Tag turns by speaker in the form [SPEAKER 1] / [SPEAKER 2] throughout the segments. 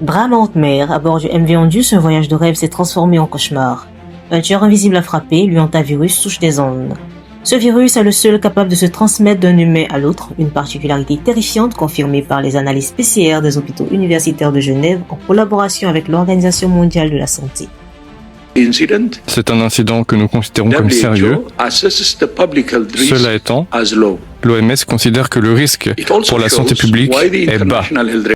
[SPEAKER 1] Drame en haute mer, à bord du MV Ondius, un voyage de rêve s'est transformé en cauchemar. Un tueur invisible a frappé, lui hantavirus touche des ondes. Ce virus est le seul capable de se transmettre d'un humain à l'autre, une particularité terrifiante confirmée par les analyses PCR des hôpitaux universitaires de Genève en collaboration avec l'Organisation mondiale de la santé.
[SPEAKER 2] C'est un incident que nous considérons comme sérieux. Cela étant, l'OMS considère que le risque pour la santé publique est bas.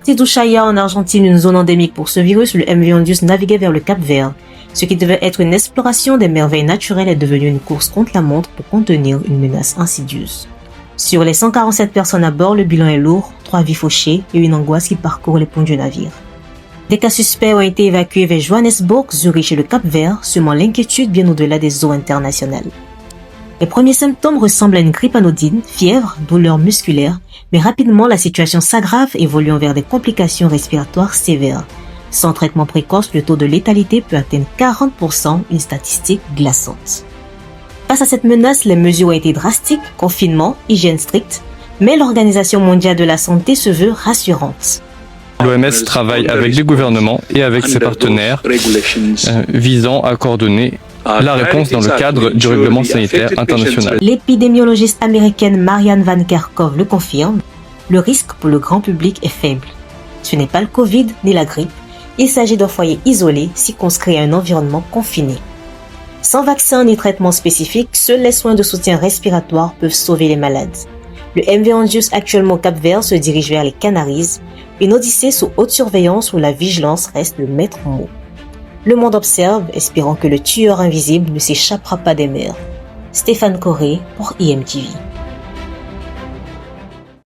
[SPEAKER 1] Titushaia en Argentine, une zone endémique pour ce virus, le MV Ondius naviguait vers le Cap Vert. Ce qui devait être une exploration des merveilles naturelles est devenu une course contre la montre pour contenir une menace insidieuse. Sur les 147 personnes à bord, le bilan est lourd, 3 vies fauchées et une angoisse qui parcourt les ponts du navire. Des cas suspects ont été évacués vers Johannesburg, Zurich et le Cap Vert, semant l'inquiétude bien au-delà des eaux internationales. Les premiers symptômes ressemblent à une grippe anodine, fièvre, douleurs musculaires, mais rapidement la situation s'aggrave, évoluant vers des complications respiratoires sévères. Sans traitement précoce, le taux de létalité peut atteindre 40%, une statistique glaçante. Face à cette menace, les mesures ont été drastiques, confinement, hygiène stricte, mais l'Organisation mondiale de la santé se veut rassurante.
[SPEAKER 2] L'OMS travaille avec les gouvernements et avec ses partenaires visant à coordonner la réponse dans le cadre du règlement sanitaire international.
[SPEAKER 1] L'épidémiologiste américaine Marianne Van Kerkhove le confirme, le risque pour le grand public est faible. Ce n'est pas le Covid ni la grippe. Il s'agit d'un foyer isolé, circonscrit à un environnement confiné. Sans vaccin ni traitement spécifique, seuls les soins de soutien respiratoire peuvent sauver les malades. Le MV Ondius, actuellement au Cap Vert, se dirige vers les Canaries, une odyssée sous haute surveillance où la vigilance reste le maître mot. Le monde observe, espérant que le tueur invisible ne s'échappera pas des mers. Stéphane Corré pour IMTV.